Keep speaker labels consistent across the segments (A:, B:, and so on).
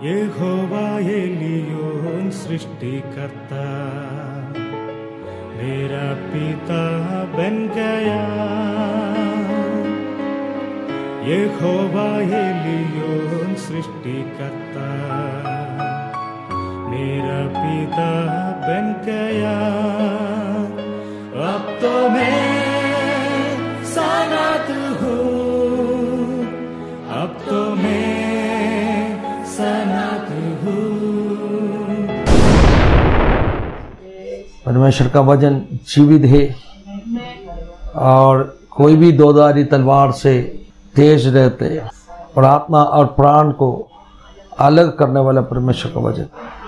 A: यहोवा Elyon सृष्टिकर्ता मेरा पिता बन गया। यहोवा एलियोन सृष्टिकर्ता मेरा पिता बन गया। अब तो मैं सनात हूँ, अब तो मैं सनात हूँ।
B: परमेश्वर का वचन जीवित है और कोई भी दोधारी तलवार से तेज रहते हैं और आत्मा और प्राण को अलग करने वाला परमेश्वर का वचन।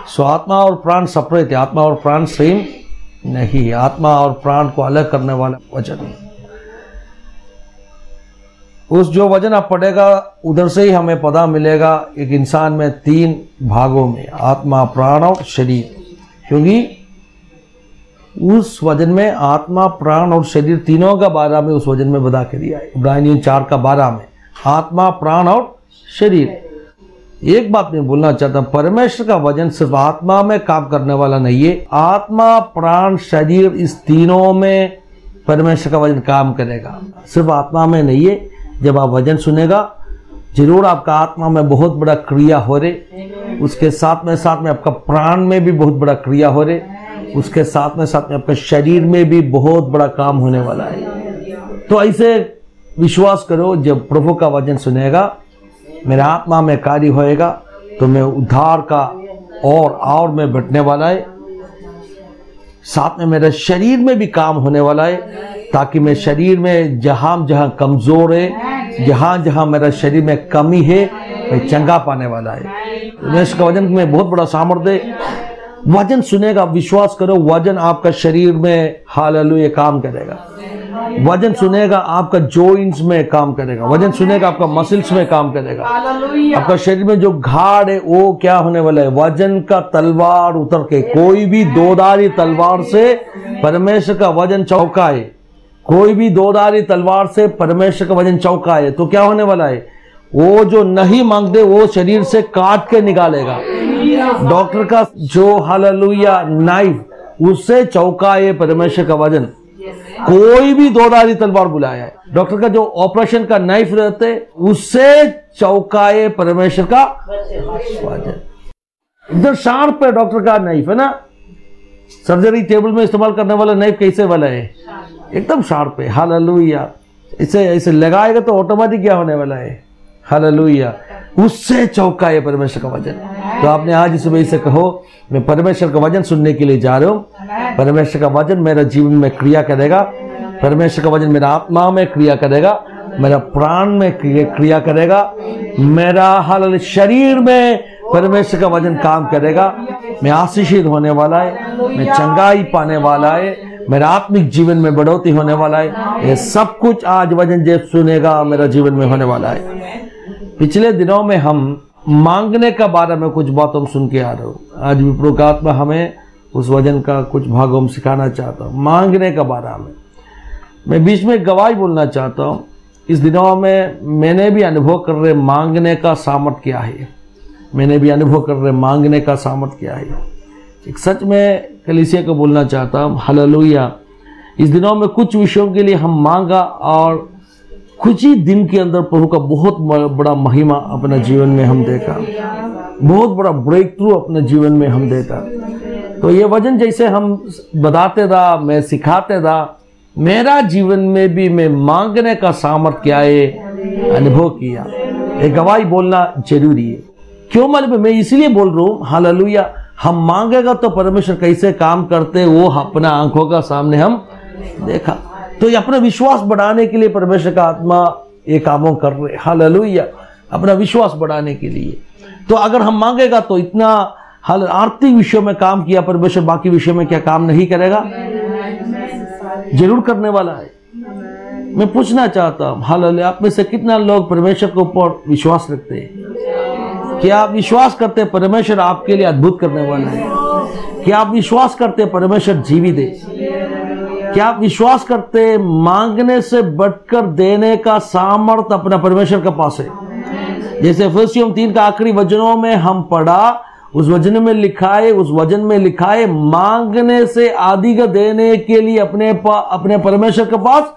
B: सो आत्मा और प्राण सेपरेट है, आत्मा और प्राण सेम नहीं है, आत्मा और प्राण को अलग करने वाला वचन है। उस जो वचन आप पढ़ेगा उधर से ही हमें पता मिलेगा एक इंसान में 3 भागों में, आत्मा, प्राण और शरीर। क्योंकि उस वचन में आत्मा, प्राण और शरीर तीनों का बारे में उस वचन में बता के दिया है। इब्रानियों 4 का 12 में आत्मा, प्राण और शरीर। एक बात मैं बोलना चाहता हूं, परमेश्वर का वचन सिर्फ आत्मा में काम करने वाला नहीं है। आत्मा, प्राण, शरीर, इस तीनों में परमेश्वर का वचन काम करेगा, सिर्फ आत्मा में नहीं है। जब आप वचन सुनेगा जरूर आपका आत्मा में बहुत बड़ा क्रिया हो रहे, उसके साथ में आपका प्राण में भी बहुत बड़ा क्रिया हो रहे, उसके साथ में आपका शरीर में भी बहुत बड़ा काम होने वाला है। तो ऐसे विश्वास करो, जब प्रभु का वचन सुनेगा मेरा आत्मा में कार्य होएगा तो मैं उद्धार का और में बढ़ने वाला है, साथ में मेरे शरीर में भी काम होने वाला है, ताकि मैं शरीर में जहां जहां कमजोर है, जहां जहां मेरा शरीर में कमी है, मैं चंगा पाने वाला है। परमेश्वर का वचन में बहुत बड़ा सामर्थ्य है। वचन सुनेगा, विश्वास करो, वचन आपका शरीर में हालेलुया काम करेगा। वचन सुनेगा आपका जॉइंट्स में काम करेगा, वचन सुनेगा आपका मसल्स में काम करेगा। आपका शरीर में जो घाड़ है वो क्या होने वाला है, वचन का तलवार उतर के, कोई भी दोधारी तलवार से परमेश्वर का वचन चौका है, कोई भी दोधारी तलवार से परमेश्वर का वचन चौका है तो क्या होने वाला है, वो जो नहीं मांगते वो शरीर से काट के निकालेगा। डॉक्टर का जो हालेलुया नाइफ, उससे चौका है परमेश्वर का वचन। कोई भी दोधारी तलवार बुलाया है, डॉक्टर का जो ऑपरेशन का नाइफ रहते उससे चौका है परमेश्वर का वचन। इधर शार्प है डॉक्टर का नाइफ है ना, सर्जरी टेबल में इस्तेमाल करने वाला नाइफ कैसे वाला है, एकदम शार्प है। हालेलुया, इसे ऐसे लगाएगा तो ऑटोमेटिक क्या होने वाला है, हालेलुया, उससे चौका है परमेश्वर का वचन। तो आपने आज इस वजह से कहो मैं परमेश्वर का वचन सुनने के लिए जा रहा हूं, परमेश्वर का वचन मेरा जीवन में क्रिया करेगा, परमेश्वर का वचन मेरा आत्मा में क्रिया करेगा, मेरा प्राण में क्रिया करेगा, मेरा हाल शरीर में परमेश्वर का वचन काम करेगा। मैं आशीषित होने वाला है, मैं चंगाई पाने वाला है, मेरा आत्मिक जीवन में बढ़ोतरी होने वाला है। ये सब कुछ आज वचन जब सुनेगा मेरा जीवन में होने वाला है। पिछले दिनों में हम मांगने का बारे में कुछ बात हम सुन के आ रहे हो, आज भी प्रभु का आत्मा हमें उस वचन का कुछ भाग हम सिखाना चाहता हूँ। मांगने का बारे में मैं बीच में गवाही बोलना चाहता हूँ। इस दिनों में मैंने भी अनुभव कर रहे मांगने का सामर्थ क्या है, मैंने भी अनुभव कर रहे मांगने का सामर्थ क्या है। एक सच में कलीसिया को बोलना चाहता हूँ, हालेलुया, इस दिनों में कुछ विषयों के लिए हम मांगा और कुछ ही दिन के अंदर प्रभु का बहुत बड़ा महिमा अपने जीवन में हम देखा, बहुत बड़ा ब्रेक थ्रू अपने जीवन में हम देखा। तो ये वचन जैसे हम बताते था, मैं सिखाते था, मेरा जीवन में भी मैं मांगने का सामर्थ क्या है अनुभव किया। एक गवाही बोलना जरूरी है। क्यों मालूम है, मैं इसलिए बोल रहा हूँ, हालेलुया, हम मांगेगा तो परमेश्वर कैसे काम करते वो अपना आंखों का सामने हम देखा। तो ये अपना विश्वास बढ़ाने के लिए परमेश्वर का आत्मा ये कामों कर रहे, हालेलुया, अपना विश्वास बढ़ाने के लिए। तो अगर हम मांगेगा तो इतना आर्थिक विषयों में काम किया परमेश्वर, बाकी विषयों में क्या काम नहीं करेगा, जरूर करने वाला है। मैं पूछना चाहता हूं, हालेलुया, आप में से कितना लोग परमेश्वर के ऊपर विश्वास रखते हैं? क्या आप विश्वास करते हैं परमेश्वर आपके लिए अद्भुत करने वाला है? क्या आप विश्वास करते हैं परमेश्वर जीवित है? क्या आप विश्वास करते मांगने से बढ़कर देने का सामर्थ्य अपना परमेश्वर के पास है? जैसे इफिसियों 3 का आखिरी वचनों में हम पढ़ा, उस वचन में लिखा है, उस वचन में लिखा है, मांगने से अधिक देने के लिए अपने परमेश्वर के पास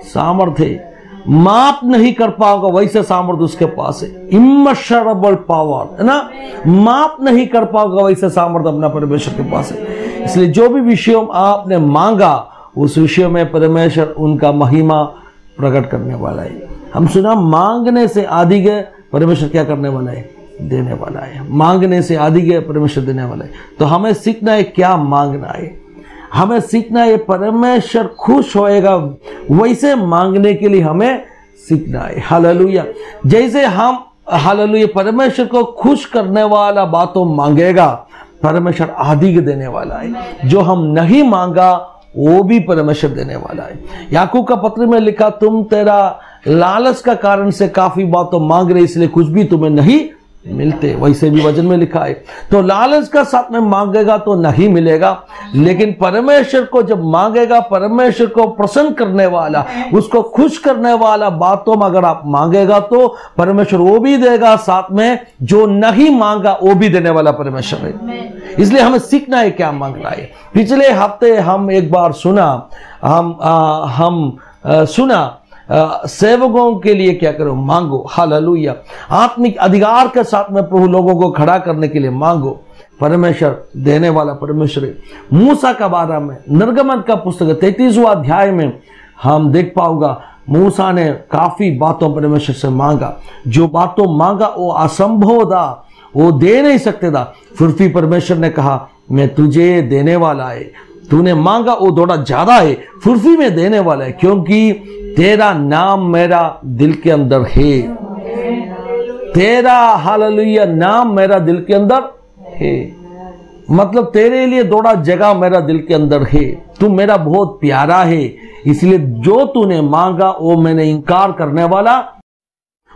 B: सामर्थ्य है। माप नहीं कर पाओगे वैसे सामर्थ्य उसके पास है। इमेशरेबल पावर है ना, माप नहीं कर पाओगे वैसे सामर्थ्य अपना परमेश्वर के पास है। इसलिए जो भी विषय आपने मांगा उस विषय में परमेश्वर उनका महिमा प्रकट करने वाला है। हम सुना मांगने से अधिक परमेश्वर क्या करने वाला है, देने वाला है। मांगने से अधिक परमेश्वर देने वाला है। तो हमें सीखना है क्या मांगना है, हमें सीखना है परमेश्वर खुश होएगा वैसे मांगने के लिए हमें सीखना है। हालेलुया। जैसे हम हालेलुया परमेश्वर को खुश करने वाला बातों मांगेगा, परमेश्वर अधिक देने वाला है। जो हम नहीं मांगा वो भी परमेश्वर देने वाला है। याकूब का पत्र में लिखा, तुम तेरा लालच का कारण से काफी बातों मांग रहे इसलिए कुछ भी तुम्हें नहीं मिलते। वैसे भी वचन में लिखा है। तो लालच का साथ में मांगेगा तो नहीं मिलेगा, लेकिन परमेश्वर को जब मांगेगा, परमेश्वर को प्रसन्न करने वाला, उसको खुश करने वाला बातों में अगर आप मांगेगा तो परमेश्वर वो भी देगा, साथ में जो नहीं मांगा वो भी देने वाला परमेश्वर है। इसलिए हमें सीखना है क्या मांगना है। पिछले हफ्ते हम एक बार सुना, सुना सेवकों के लिए क्या करो, मांगो। हालेलुया। आत्मिक अधिकार के साथ में प्रभु लोगों को खड़ा करने के लिए मांगो। परमेश्वर देने वाला परमेश्वर है। मूसा का बारे में निर्गमन का पुस्तक 33वां अध्याय में हम देख पाओगा, मूसा ने काफी बातों परमेश्वर से मांगा। जो बातों मांगा वो असंभव था, वो दे नहीं सकते था। फिर भी परमेश्वर ने कहा मैं तुझे देने वाला है, तूने मांगा वो थोड़ा ज्यादा है, फिर भी मैं देने वाला है, क्योंकि तेरा नाम मेरा दिल के अंदर है। तेरा हालेलुया नाम मेरा दिल के अंदर है, मतलब तेरे लिए थोड़ा जगह मेरा दिल के अंदर है। तू मेरा बहुत प्यारा है, इसलिए जो तूने मांगा वो मैंने इनकार करने वाला।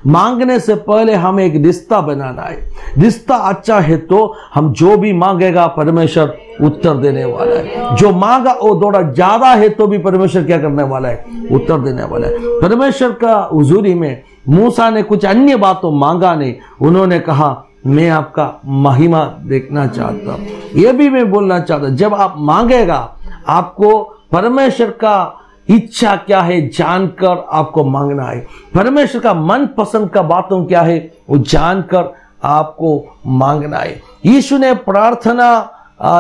B: मांगने से पहले हमें एक रिश्ता बनाना है। रिश्ता अच्छा है तो हम जो भी मांगेगा परमेश्वर उत्तर देने वाला है। जो मांगा वो थोड़ा ज्यादा है तो भी परमेश्वर क्या करने वाला है, उत्तर देने वाला है। परमेश्वर का हुजूरी में मूसा ने कुछ अन्य बातों मांगा नहीं, उन्होंने कहा मैं आपका महिमा देखना चाहता हूं। यह भी मैं बोलना चाहता, जब आप मांगेगा आपको परमेश्वर का इच्छा क्या है जानकर आपको मांगना है। परमेश्वर का मन पसंद का बातों क्या है वो जानकर आपको मांगना है। यीशु ने प्रार्थना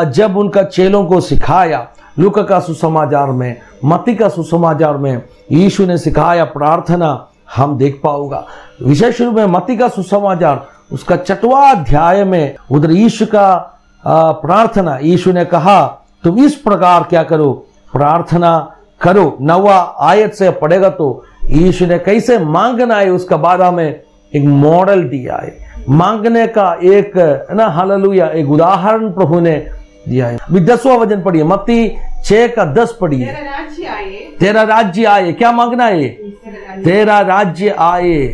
B: जब उनका चेलों को सिखाया, लूका का सुसमाचार में, मत्ती का सुसमाचार में यीशु ने सिखाया प्रार्थना, हम देख पाओगा। विशेष रूप में मत्ती का सुसमाचार उसका 6वां अध्याय में उधर यीशु का प्रार्थना, यीशु ने कहा तुम इस प्रकार क्या करो, प्रार्थना करो। 9वां आयत से पढ़ेगा तो यीशु ने कैसे मांगना है उसका बारे में एक मॉडल दिया है। मांगने का एक ना हालेलुया एक उदाहरण प्रभु ने दिया है। 10वां वचन पढ़िए, मत्ती 6 का 10 पढ़िए। तेरा राज्य आए, क्या मांगना है, तेरा राज्य आए,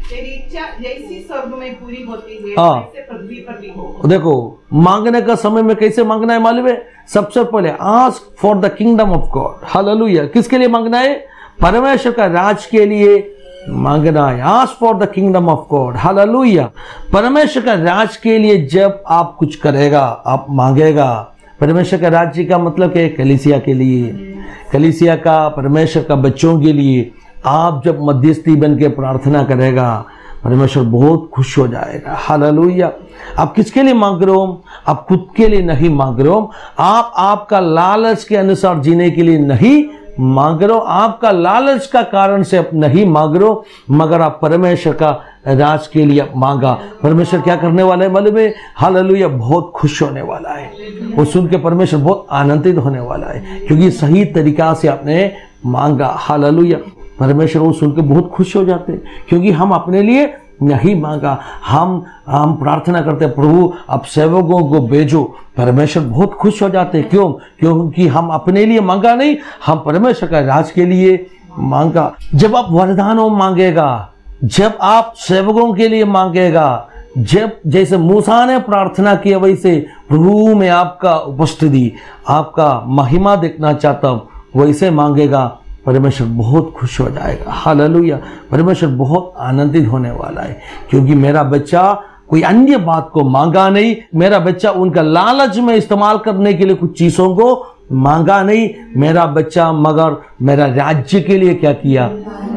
C: तेरी इच्छा जैसी स्वर्ग में पूरी होती है वैसे पृथ्वी पर भी हो।
B: देखो मांगने का समय में कैसे मांगना है मालूम है। सबसे पहले ask for the kingdom of God. Hallelujah. किसके लिए मांगना है, परमेश्वर का राज के लिए मांगना है। Ask for the kingdom of God. Hallelujah. परमेश्वर का राज के लिए जब आप कुछ करेगा, आप मांगेगा। परमेश्वर का राज्य का मतलब क्या है, कलीसिया के लिए, कलीसिया का, परमेश्वर का बच्चों के लिए आप जब मध्यस्थी बन के प्रार्थना करेगा परमेश्वर बहुत खुश हो जाएगा। हालेलुया। आप किसके लिए मांग रहे हो, आप खुद के लिए नहीं मांग रहे हो, आप आपका लालच के अनुसार जीने के लिए नहीं मांग रहे हो, आपका लालच का कारण से आप नहीं मांग रहे हो, मगर आप परमेश्वर का राज के लिए मांगा। परमेश्वर क्या करने वाला है मालूम है, हालेलुया, बहुत खुश होने वाला है। वो सुन के परमेश्वर बहुत आनंदित होने वाला है, क्योंकि सही तरीका से आपने मांगा। हालेलुया। परमेश्वर वो सुन के बहुत खुश हो जाते हैं, क्योंकि हम अपने लिए नहीं मांगा, हम प्रार्थना करते हैं प्रभु आप सेवकों को भेजो। परमेश्वर बहुत खुश हो जाते हैं। क्यों, क्योंकि हम अपने लिए मांगा नहीं, हम परमेश्वर का राज के लिए मांगा। जब आप वरदानों मांगेगा, जब आप सेवकों के लिए मांगेगा, जब जैसे मूसा ने प्रार्थना किया वैसे प्रभु में आपका उपस्थिति, आपका महिमा देखना चाहता हूं, वैसे मांगेगा परमेश्वर बहुत खुश हो जाएगा। हालेलुया। परमेश्वर बहुत आनंदित होने वाला है, क्योंकि मेरा बच्चा कोई अन्य बात को मांगा नहीं, मेरा बच्चा उनका लालच में इस्तेमाल करने के लिए कुछ चीजों को मांगा नहीं, मेरा बच्चा मगर मेरा राज्य के लिए क्या किया,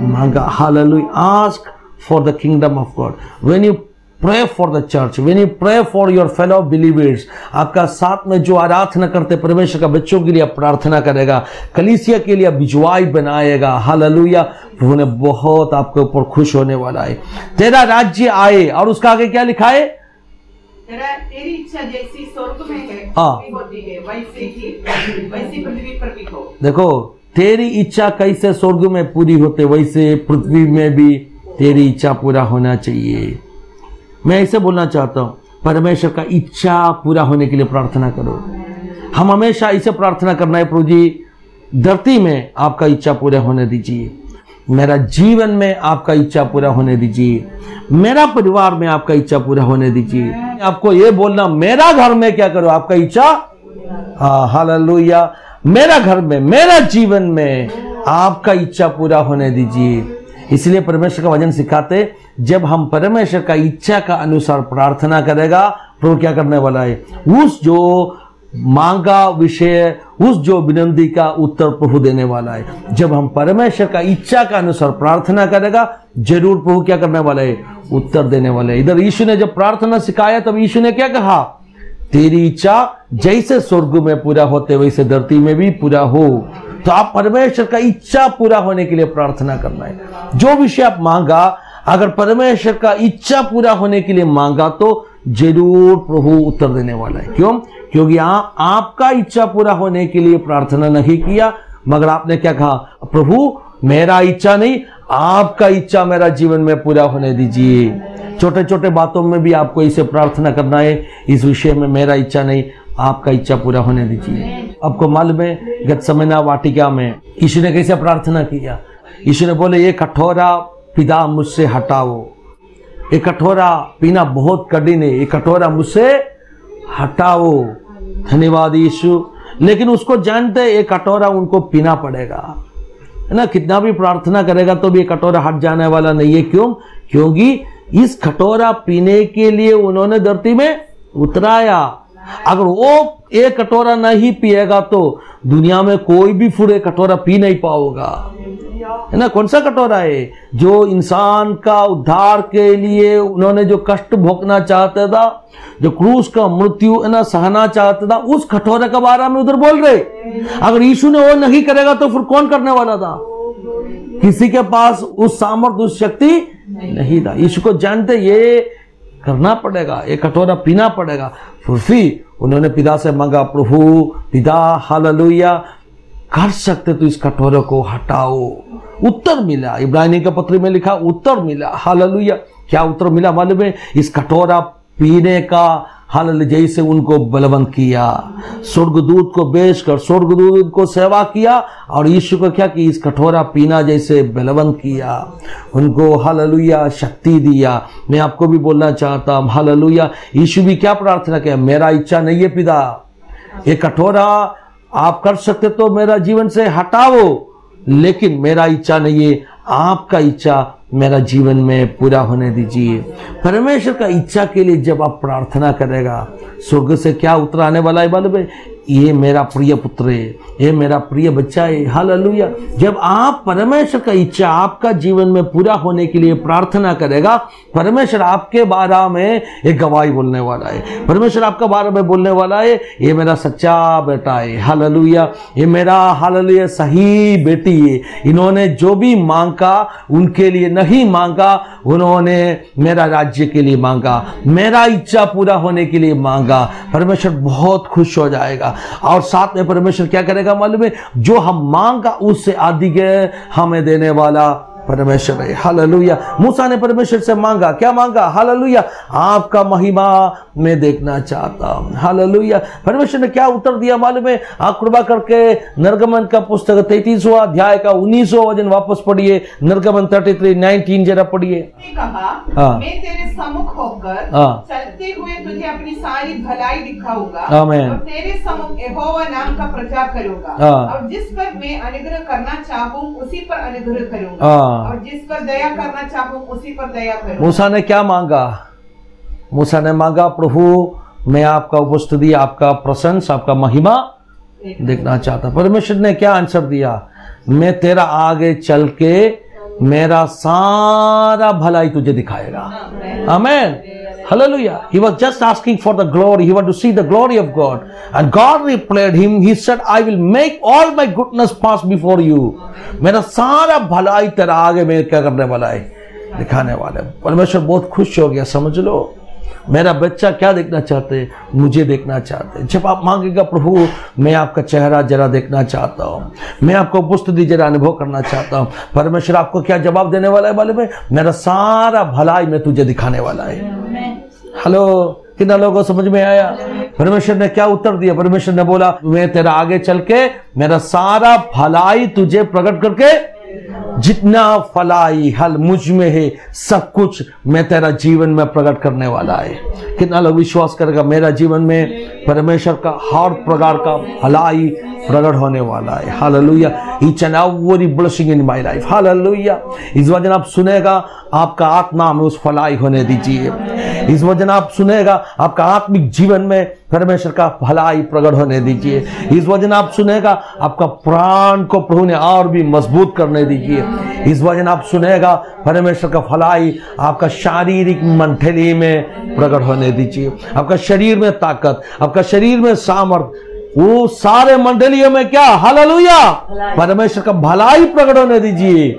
B: मांगा। Hallelujah. Ask for the kingdom of God. When you pray for the church, when you pray for your fellow believers, आपका साथ में जो आराधना करते परमेश्वर का बच्चों के लिए प्रार्थना करेगा, कलीसिया के लिए बिजवाई बनाएगा। हालेलुया। प्रभु ने बहुत आपके ऊपर खुश होने वाला है। तेरा राज्य आए, और उसका आगे क्या लिखा है,
C: तेरी इच्छा जैसी स्वर्ग में है होती है वैसी पृथ्वी पर भी हो।
B: देखो, तेरी इच्छा कैसे स्वर्ग में पूरी होते, वैसे पृथ्वी में भी तेरी इच्छा पूरा होना चाहिए। मैं ऐसे बोलना चाहता हूं, परमेश्वर का इच्छा पूरा होने के लिए प्रार्थना करो। हम हमेशा इसे प्रार्थना करना है, प्रभु जी धरती में आपका इच्छा पूरा होने दीजिए, मेरा जीवन में आपका इच्छा पूरा होने दीजिए, मेरा परिवार में आपका इच्छा पूरा होने दीजिए। आपको ये बोलना, मेरा घर में क्या करो, आपका इच्छा। हालेलुया। मेरा घर में, मेरा जीवन में आपका इच्छा पूरा होने दीजिए। इसलिए परमेश्वर का वचन सिखाते, जब हम परमेश्वर का इच्छा का अनुसार प्रार्थना करेगा, प्रभु क्या करने वाला है, उस जो मांगा विषय, उस जो विनती का उत्तर प्रभु देने वाला है। जब हम परमेश्वर का इच्छा का अनुसार प्रार्थना करेगा, जरूर प्रभु क्या करने वाला है, उत्तर देने वाले। इधर यीशु ने जब प्रार्थना सिखाया, तब यीशु ने क्या कहा, तेरी इच्छा जैसे स्वर्ग में पूरा होते वैसे धरती में भी पूरा हो। तो आप परमेश्वर का इच्छा पूरा होने के लिए प्रार्थना करना है। जो विषय आप मांगा, अगर परमेश्वर का इच्छा पूरा होने के लिए मांगा, तो जरूर प्रभु उत्तर देने वाला है। क्यों? क्योंकि आपका इच्छा पूरा होने के लिए प्रार्थना नहीं किया, मगर आपने क्या कहा, प्रभु मेरा इच्छा नहीं, आपका इच्छा मेरा जीवन में पूरा होने दीजिए। छोटे छोटे बातों में भी आपको इसे प्रार्थना करना है, इस विषय में मेरा इच्छा नहीं, आपका इच्छा पूरा होने दीजिए। आपको मालूम है, गतसमना वाटिका में यीशु ने कैसे प्रार्थना किया। यीशु ने बोले, ये कटोरा पिता मुझसे हटाओ, ये कटोरा पीना बहुत कठिन है, ये कटोरा मुझसे हटाओ। धन्यवाद यीशु। लेकिन उसको जानते ये कटोरा उनको पीना पड़ेगा, है ना। कितना भी प्रार्थना करेगा तो भी ये कटोरा हट जाने वाला नहीं है। क्यों? क्योंकि इस कटोरा पीने के लिए उन्होंने धरती में उतराया। अगर वो एक कटोरा नहीं पिएगा तो दुनिया में कोई भी फूड एक कटोरा पी नहीं पाओगा, है ना। कौन सा कटोरा है? जो इंसान का उद्धार के लिए उन्होंने जो कष्ट भोगना चाहता था, जो क्रूस का मृत्यु है ना सहना चाहता था, उस कटोरे के बारे में उधर बोल रहे। अगर यीशु ने वो नहीं करेगा तो फिर कौन करने वाला था? किसी के पास उस सामर्थ्य, उस शक्ति नहीं था। यीशु को जानते ये करना पड़ेगा, ये कटोरा पीना पड़ेगा। फिर उन्होंने पिता से मांगा, प्रभु पिता हालेलुया कर सकते तो इस कटोरे को हटाओ। उत्तर मिला, इब्रानी के पत्र में लिखा उत्तर मिला। हालेलुया। क्या उत्तर मिला मालूम है? इस कटोरा पीने का हालेलुया जैसे उनको बलवंत किया, स्वर्गदूत को बेचकर स्वर्गदूत को सेवा किया, और यीशु को क्या कि इस कटोरा पीना जैसे बलवंत किया, उनको हालेलुया शक्ति दिया। मैं आपको भी बोलना चाहता हूं, हालेलुया यीशु भी क्या प्रार्थना किया, मेरा इच्छा नहीं है पिता, ये कटोरा आप कर सकते तो मेरा जीवन से हटाओ, लेकिन मेरा इच्छा नहीं है, आपका इच्छा मेरा जीवन में पूरा होने दीजिए। परमेश्वर का इच्छा के लिए जब आप प्रार्थना करेगा, स्वर्ग से क्या उतर आने वाला है मालूम है? ये मेरा प्रिय पुत्र है, ये मेरा प्रिय बच्चा है। हालेलुया। जब आप परमेश्वर का इच्छा आपका जीवन में पूरा होने के लिए प्रार्थना करेगा, परमेश्वर आपके बारे में एक गवाही बोलने वाला है। परमेश्वर आपका बारे में बोलने वाला है, ये मेरा सच्चा बेटा है। हालेलुया। ये मेरा हालेलुया सही बेटी है। इन्होंने जो भी मांगा उनके लिए नहीं मांगा, उन्होंने मेरा राज्य के लिए मांगा, मेरा इच्छा पूरा होने के लिए मांगा। परमेश्वर बहुत खुश हो जाएगा। और साथ में परमेश्वर क्या करेगा मालूम है? जो हम मांगा उससे अधिक हमें देने वाला परमेश्वर है। हालेलुया। मूसा ने परमेश्वर से मांगा, क्या मांगा? हालेलुया, आपका महिमा मैं देखना चाहता हूं। हालेलुया। परमेश्वर ने क्या उत्तर दिया मालूम है? आप कृपा करके निर्गमन का पुस्तक 33वां अध्याय का 19वां वचन वापस पढ़िए। निर्गमन 33:19 जरा पढ़िए।
C: कहा, मैं तेरे सम्मुख होकर चलते हुए तुझे अपनी सारी भलाई दिखाऊंगा और तेरे सम्मुख यहोवा नाम का प्रचार करूंगा और जिस पर मैं अनुग्रह करना चाहूँ उसी पर अनुग्रह करूंगा और जिस पर दया करना चाहूँ उसी पर दया करूंगा। मूसा ने क्या मांगा? मूसा ने मांगा, प्रभु मैं आपका उपस्थिति, आपका प्रशंसा, आपका महिमा देखना चाहता। परमेश्वर ने क्या आंसर दिया? मैं तेरा आगे चल के मेरा सारा भलाई तुझे दिखाएगा। आमेन। Hallelujah. He was just asking for the glory. He wanted to see the glory of God. And God replied him. He said, I will make all my goodness pass before you. मेरा सारा भलाई तेरा आगे मैं क्या करने वाला है? दिखाने वाला है। परमेश्वर बहुत खुश हो गया। समझ लो, मेरा बच्चा क्या देखना चाहते हैं? मुझे देखना चाहते हैं। जब आप मांगेगा, प्रभु मैं आपका चेहरा जरा देखना चाहता हूँ, मैं आपको उपस्थिति जरा अनुभव करना चाहता हूँ, परमेश्वर आपको क्या जवाब देने वाला है मालूम है? मेरा सारा भलाई मैं तुझे दिखाने वाला है। हेलो, कितना लोगों को समझ में आया? परमेश्वर ने क्या उत्तर दिया? परमेश्वर ने बोला, मैं तेरा आगे चल के मेरा सारा भलाई तुझे प्रकट करके, जितना भलाई हल मुझ में है सब कुछ मैं तेरा जीवन में प्रकट करने वाला है। कितना लोग विश्वास करेगा? मेरा जीवन में परमेश्वर का हर प्रकार का भलाई प्रकट होने वाला है। Hallelujah. Each and every blessing in my life. Hallelujah. इस वचन आप सुनेगा, आपका आत्मा में उस भलाई होने दीजिए। इस वचन आप सुनेगा, आपका आत्मिक जीवन में परमेश्वर का भलाई प्रकट होने दीजिए। इस वचन आप सुनेगा, आपका प्राण को प्रभु ने और भी मजबूत करने दीजिए। इस वचन आप सुनेगा, परमेश्वर का भलाई आपका शारीरिक मंडली में प्रकट होने दीजिए। आपका शरीर में ताकत, आपका शरीर में सामर्थ, वो सारे मंडलियों में क्या? हालेलुया, परमेश्वर का भलाई प्रकट होने दीजिए।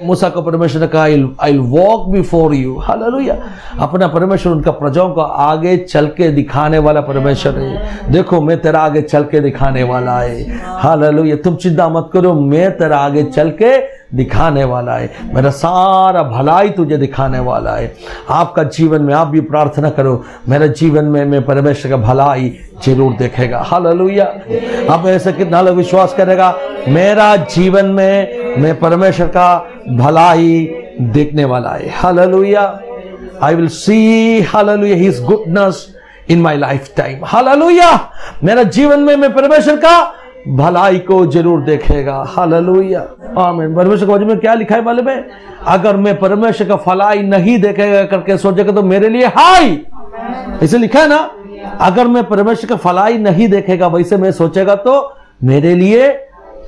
C: मूसा को परमेश्वर ने कहा, I will walk before you. Hallelujah. अपना परमेश्वर उनका प्रजाओं को आगे चल के दिखाने वाला परमेश्वर है। देखो, मैं तेरा आगे चल के दिखाने वाला है। हालेलुया। तुम चिंता मत करो, मैं तेरा आगे चल के दिखाने वाला है। मेरा सारा भलाई तुझे दिखाने वाला है। आपका जीवन में आप भी प्रार्थना करो, मेरे जीवन में मैं परमेश्वर का भलाई जरूर देखेगा। हालेलुया। आप ऐसे कितना लोग विश्वास करेगा? मेरा जीवन में मैं परमेश्वर का भलाई देखने वाला है। Hallelujah. I will see, hallelujah, his goodness in my life time. Hallelujah. मेरा जीवन में मैं परमेश्वर का भलाई को जरूर देखेगा। हालेलुया। आमीन। परमेश्वर के वचन में क्या लिखा है मालूम है? अगर मैं परमेश्वर का भलाई नहीं देखेगा करके सोचेगा तो मेरे लिए हाय, इसे लिखा है ना। अगर मैं परमेश्वर का भलाई नहीं देखेगा वैसे मैं सोचेगा तो मेरे लिए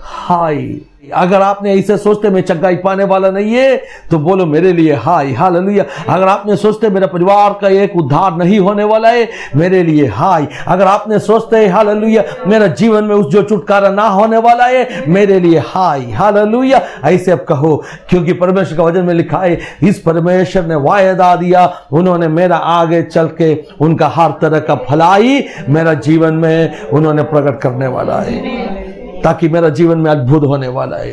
C: हाय। अगर आपने ऐसे सोचते मैं चंगाई पाने वाला नहीं है तो बोलो मेरे लिए हाय। हालेलुया। अगर आपने सोचते मेरा परिवार का एक उद्धार नहीं होने वाला है, मेरे लिए हाय। अगर आपने सोचते हालेलुया मेरा जीवन में उस जो छुटकारा ना होने वाला है, मेरे लिए हाय। हालेलुया। ऐसे अब कहो, क्योंकि परमेश्वर का वचन में लिखा है, इस परमेश्वर ने वायदा दिया, उन्होंने मेरा आगे चल के उनका हर तरह का भलाई मेरा जीवन में उन्होंने प्रकट करने वाला है, ताकि मेरा जीवन में अद्भुत होने वाला है।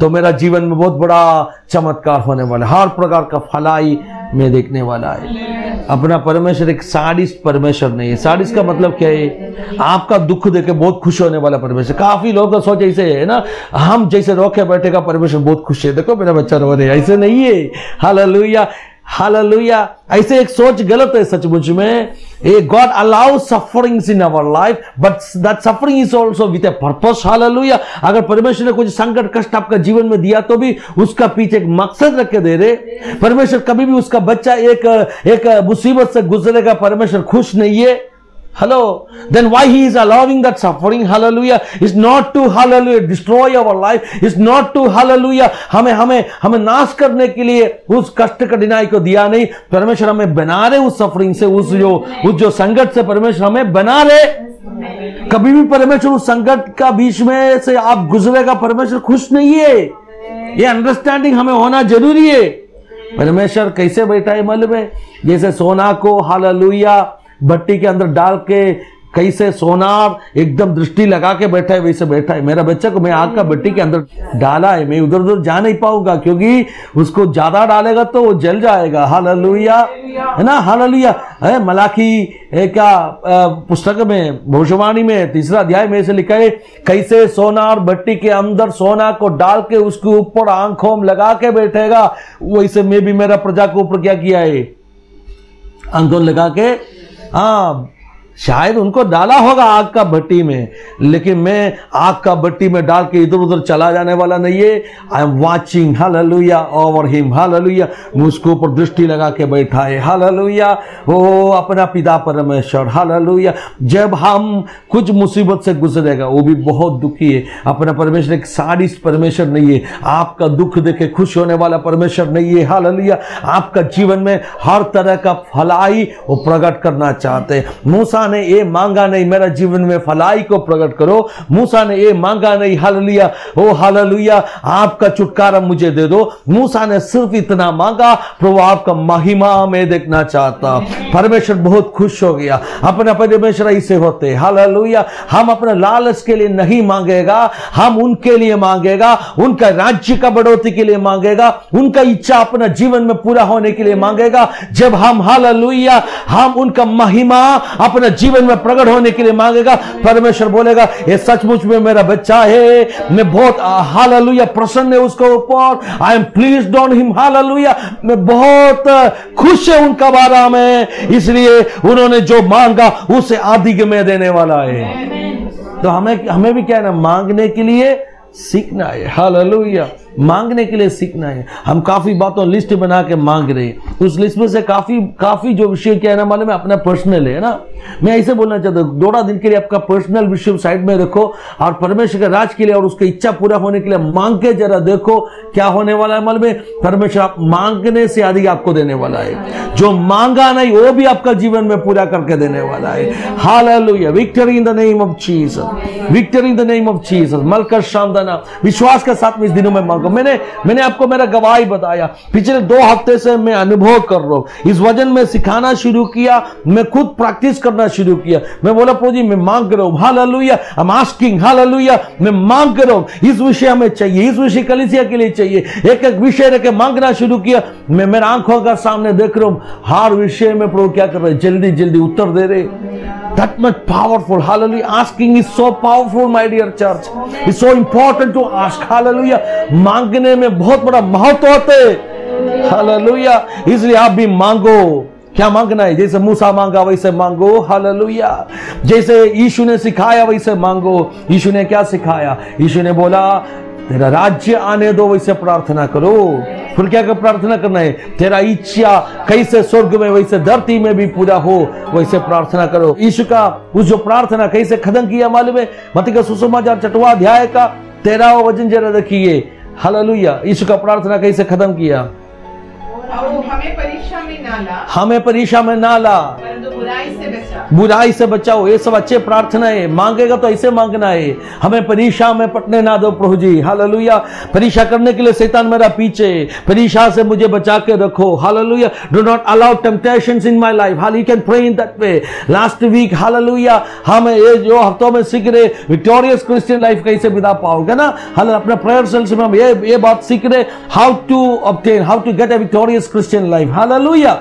C: तो मेरा जीवन में बहुत बड़ा चमत्कार होने वाला है, हर प्रकार का भलाई मैं देखने वाला है। अपना परमेश्वर एक साडिस्ट परमेश्वर नहीं है। साडिस्ट का मतलब क्या है? आपका दुख देके बहुत खुश होने वाला परमेश्वर। काफी लोग का सोच ऐसे है ना, हम जैसे रोके बैठेगा परमेश्वर बहुत खुश है, देखो मेरा बच्चा रो रहे, ऐसे नहीं है। हालेलुया। हालेलुया। ऐसे एक सोच गलत है सचमुच में। God allows sufferings in our life, but that suffering is also with a purpose. Hallelujah. अगर परमेश्वर ने कुछ संकट कष्ट आपका जीवन में दिया तो भी उसका पीछे एक मकसद रख के दे रहे। परमेश्वर कभी भी उसका बच्चा एक मुसीबत से गुजरेगा, परमेश्वर खुश नहीं है। Hello, then why he is allowing that suffering? Hallelujah. It's not to hallelujah destroy our life. It's not to hallelujah हमें नाश करने के लिए उस कष्ट कठिनाई को दिया नहीं। परमेश्वर हमें बना रहे उस सफरिंग से, उस जो संकट से परमेश्वर हमें बना रहे। कभी भी परमेश्वर उस संकट का बीच में से आप गुजरेगा, परमेश्वर खुश नहीं है। ये अंडरस्टैंडिंग हमें होना जरूरी है। परमेश्वर कैसे बैठा है मालूम है? जैसे सोना को हालेलुया भट्टी के अंदर डाल के
B: कैसे सोनार एकदम दृष्टि लगा के बैठा है वैसे बैठा है। मेरा बच्चा को मैं आग का भट्टी के अंदर डाला है, मैं उधर उधर जा नहीं पाऊंगा, क्योंकि उसको ज्यादा डालेगा तो वो जल जाएगा। हालेलुया, है ना, हालेलुया। मलाकी क्या पुस्तक में भविष्यवाणी में 3 अध्याय में से लिखा है, कैसे सोनार भट्टी के अंदर सोना को डाल के उसके ऊपर आंखों में लगा के बैठेगा, वैसे मैं भी मेरा प्रजा के ऊपर क्या किया है, आंखों लगा के। हाँ, शायद उनको डाला होगा आग का भट्टी में, लेकिन मैं आग का भट्टी में डाल के इधर उधर चला जाने वाला नहीं है। I am watching hallelujah over him, hallelujah. मुझको ऊपर दृष्टि लगा के बैठा है, हालेलुया। ओ अपना पिता परमेश्वर, हालेलुया। जब हम कुछ मुसीबत से गुजरेगा, वो भी बहुत दुखी है। अपना परमेश्वर एक साडिस्ट परमेश्वर नहीं है, आपका दुख देखे खुश होने वाला परमेश्वर नहीं है, हालेलुया। आपका जीवन में हर तरह का भलाई वो प्रकट करना चाहते हैं। मूसा ने ये मांगा नहीं, मेरा जीवन में भलाई को प्रकट करो। मूसा ने ये मांगा नहीं, हालेलुया, ओ हालेलुया, आपका छुटकारा मुझे दे दो। मूसा ने सिर्फ इतना मांगा, प्रभु आपका महिमा में देखना चाहता। परमेश्वर बहुत खुश हो गया। अपना परमेश्वर ऐसे होते, हालेलुया। हम अपने लालच के लिए नहीं मांगेगा, हम उनके लिए मांगेगा, उनका राज्य का बढ़ोतरी के लिए मांगेगा, उनका इच्छा अपना जीवन में पूरा होने के लिए मांगेगा। जब हम हालेलुया, हम उनका महिमा अपना जीवन में प्रकट होने के लिए मांगेगा, परमेश्वर बोलेगा ये सचमुच में मेरा बच्चा है, मैं बहुत हालेलुया प्रसन्न है उसके ऊपर। I am pleased on him, hallelujah. मैं बहुत खुश है उनका बारे में, इसलिए उन्होंने जो मांगा उसे अधिक में देने वाला है। तो हमें भी क्या है ना, मांगने के लिए सीखना है, हालेलुया। मांगने के लिए सीखना है। हम काफी बातों लिस्ट बना के मांग रहे हैं, उस लिस्ट में से काफी जो विषय क्या है ना, मालूम है, अपना पर्सनल है ना। मैं ऐसे बोलना चाहता हूँ, 2 दिन के लिए आपका पर्सनल विषय साइड में रखो और परमेश्वर के राज के लिए और उसकी इच्छा पूरा होने के लिए मांग के जरा देखो क्या होने वाला है। मालूम है, परमेश्वर आप मांगने से अधिक आपको देने वाला है। जो मांगा नहीं वो भी आपका जीवन में पूरा करके देने वाला है। Hallelujah, victory in the name of Jesus, victory in the name of Jesus. मलकर शामदाना विश्वास के साथ में इस दिनों में मांगो। मैंने आपको मेरा गवाही बताया, पिछले 2 हफ्ते से मैं अनुभव कर रहा हूं। इस वजन में सिखाना शुरू किया, मैं खुद प्रैक्टिस करना शुरू किया। मैं बोला प्रभु जी मैं मांग रहा हूं, hallelujah, I am asking, hallelujah, मैं मांग रहा हूं। इस विषय हमें चाहिए, इस विषय कलीसिया के लिए चाहिए। एक एक विषय रख के मांगना शुरू किया। मैं मेरे आंखों का सामने देख रहा हूं, हर विषय में प्रभु क्या कर रहे, जल्दी जल्दी उत्तर दे रहे। That much powerful, hallelujah. Asking is so powerful, my dear church. It's so important to ask, hallelujah. मांगने में बहुत बड़ा महत्व होता है, हालेलुया। इसलिए आप भी मांगो। क्या मांगना है? जैसे मूसा मांगा वैसे मांगो, हालेलुया। जैसे यीशु ने सिखाया वैसे मांगो। यीशु ने क्या सिखाया? यीशु ने बोला तेरा राज्य आने दो, वैसे प्रार्थना करो। फिर क्या प्रार्थना करना है? तेरा इच्छा कैसे स्वर्ग में वैसे धरती में भी पूरा हो, वैसे प्रार्थना करो। यीशु का उस जो प्रार्थना कैसे खत्म किया मालूम है? मत्ती का सुसमाचार 6वां अध्याय का 13वां वचन जरा देखिए, हालेलुया। यीशु का प्रार्थना कैसे खत्म किया?
C: हमें परीक्षा में ना ला,
B: हमें परीक्षा में ना ला,
C: परंतु बुराई से बचा,
B: बुराई से बचाओ। ये सब अच्छे प्रार्थना है। मांगेगा तो ऐसे मांगना है, हमें परीक्षा में पटने ना दो प्रभु जी, हालेलुया। परीक्षा करने के लिए शैतान मेरा पीछे, परीक्षा से मुझे बचा के रखो, hallelujah. Do not allow temptations in my life, you can pray in that way. Last week, hallelujah, हम ये जो हफ्तों में सीख रहे विक्टोरियस क्रिश्चियन लाइफ कैसे बिता पाओगे ना, हालेलुया। अपने प्रेयर सेल्स में हम ये बात सीख रहे, how to obtain, how to get a victorious Christian life, hallelujah.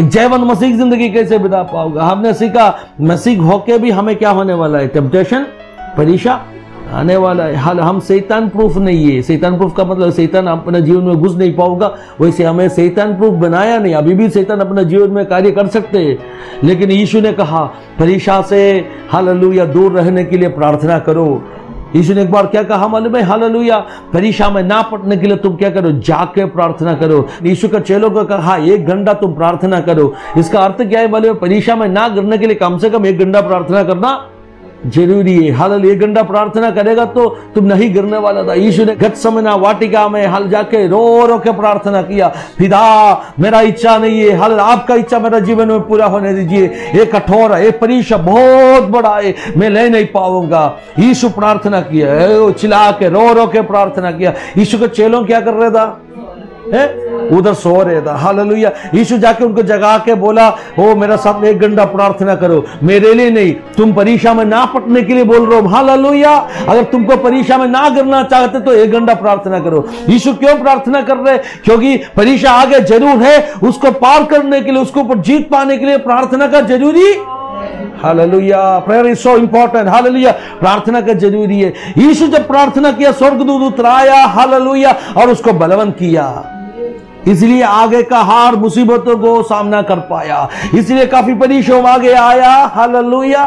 B: एक जयवंत मसीह जिंदगी कैसे बिता पाओगे? हमने सीखा मसीह होके भी हमें क्या होने वाला है? टेम्पटेशन, परीक्षा आने वाला है। हाल हम शैतान प्रूफ नहीं है। शैतान प्रूफ का मतलब शैतान अपने जीवन में घुस नहीं पाऊंगा, वैसे हमें शैतान प्रूफ बनाया नहीं। अभी भी शैतान अपने जीवन में कार्य कर सकते हैं, लेकिन यीशु ने कहा परीक्षा से हालेलुया दूर रहने के लिए प्रार्थना करो। यीशु ने एक बार क्या कहा मालूम है? हालेलुया, परीक्षा में ना पड़ने के लिए तुम क्या करो? जाके प्रार्थना करो। यीशु का चेलों को कहा 1 घंटा तुम प्रार्थना करो। इसका अर्थ क्या है मालूम है? परीक्षा में ना गिरने के लिए कम से कम 1 घंटा प्रार्थना करना जरूरी है। हालेलुया, 1 घंटा प्रार्थना करेगा तो तुम नहीं गिरने वाला था। यीशु ने गत्समना वाटिका में हल जाके रो रो के प्रार्थना किया, पिता मेरा इच्छा नहीं है, हाल आपका इच्छा मेरा जीवन में पूरा होने दीजिए। ये कठोर है, ये परीक्षा बहुत बड़ा है, मैं ले नहीं पाऊंगा। यीशु प्रार्थना किया, चिल्ला के रो रो के प्रार्थना किया। यीशु के चेलों क्या कर रहा था? उधर सो रहे था। हालेलुया। यीशु जाके उनको जगा के बोला, हो मेरा साथ 1 घंटा प्रार्थना करो, मेरे लिए नहीं, तुम परीक्षा में ना पड़ने के लिए बोल रहे हो। हालेलुया। अगर तुमको परीक्षा में ना गिरना चाहते तो 1 घंटा प्रार्थना करो। यीशु क्यों प्रार्थना कर रहे? क्योंकि परीक्षा आगे जरूर है, उसको पार करने के लिए, उसको ऊपर जीत पाने के लिए प्रार्थना का जरूरी। Hallelujah. Prayer is so important. Hallelujah. प्रार्थना का जरूरी है। यीशु जब प्रार्थना किया, स्वर्गदूत उतर आया, हालेलुया, और उसको बलवंत किया, इसलिए आगे का हार मुसीबतों को सामना कर पाया, इसलिए काफी परीक्षाओं में आगे आया। हालेलुया।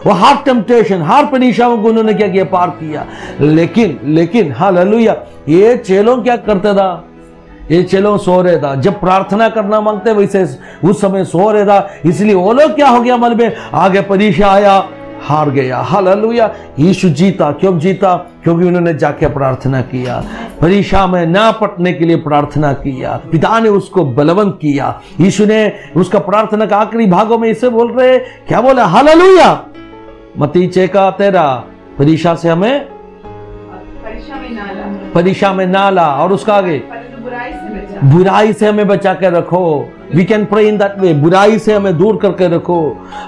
B: वो हार टेम्पटेशन, हार परीक्षाओं को उन्होंने क्या किया? पार किया। लेकिन हालेलुया, ये चेलों क्या करता था? ये चेलों सो रहे था। जब प्रार्थना करना मांगते वैसे उस समय सो रहे था, इसलिए वो लोग क्या हो गया? मन में आगे परीक्षा आया, हार गया। हालेलुया। यीशु जीता। क्यों जीता? क्योंकि उन्होंने जाके प्रार्थना किया, परीक्षा में ना पड़ने के लिए प्रार्थना किया, पिता ने उसको बलवंत किया। यीशु ने उसका प्रार्थना का आखिरी भागों में इसे बोल रहे, क्या बोला? हालेलुया। मती 6:13, परीक्षा से हमें परीक्षा में ना ला, और उसका आगे बुराई से हमें बचा के रखो। We can pray in that way. बुराई से हमें दूर करके रखो।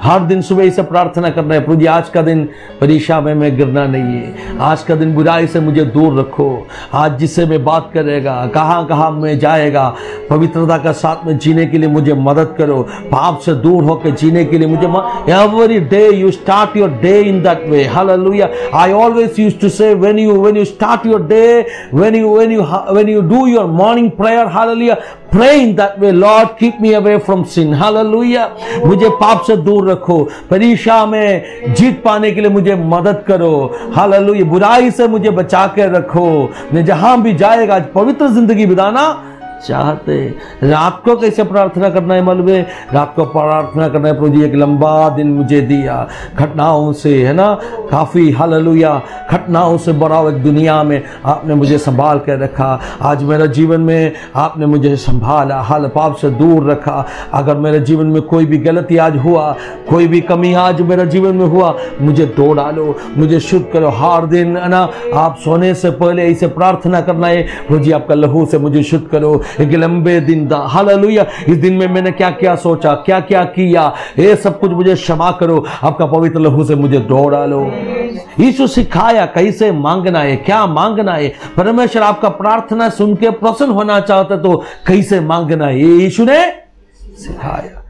B: हर दिन सुबह इसे प्रार्थना करना है, प्रभु जी आज का दिन परीक्षा में मैं गिरना नहीं है, आज का दिन बुराई से मुझे दूर रखो। आज जिससे मैं बात करेगा, कहाँ कहाँ मैं जाएगा, पवित्रता का साथ में जीने के लिए मुझे मदद करो, पाप से दूर होकर जीने के लिए मुझे every day you start your day in that way. Hallelujah. I always used to say when you start your day, when you do your morning prayer, hallelujah, pray in that way, Lord keep me away from sin, hallelujah, मुझे पाप से दूर रखो, परीक्षा में जीत पाने के लिए मुझे मदद करो, हालेलुया, बुराई से मुझे बचा के रखो, मैं जहां भी जाएगा पवित्र जिंदगी बिताना चाहते। रात को कैसे प्रार्थना करना है? मालूम है? रात को प्रार्थना करना है, प्रभु जी एक लंबा दिन मुझे दिया, घटनाओं से, है ना, काफी हालेलुया घटनाओं से भरा एक दुनिया में आपने मुझे संभाल कर रखा। आज मेरे जीवन में आपने मुझे संभाला, हाल पाप से दूर रखा। अगर मेरे जीवन में कोई भी गलती आज हुआ, कोई भी कमी आज मेरे जीवन में हुआ, मुझे धो डालो, मुझे शुद्ध करो। हर दिन, है ना, आप सोने से पहले इसे प्रार्थना करना है, प्रभु जी आपका लहू से मुझे शुद्ध करो। एक लंबे दिन दा, हालेलुया, इस दिन में मैंने क्या क्या सोचा, क्या क्या किया, ये सब कुछ मुझे क्षमा करो, आपका पवित्र लहू से मुझे धो डालो। यीशु सिखाया कैसे मांगना है, क्या मांगना है। परमेश्वर आपका प्रार्थना सुन के प्रसन्न होना चाहता तो कैसे मांगना है, ये यीशु ने सिखाया।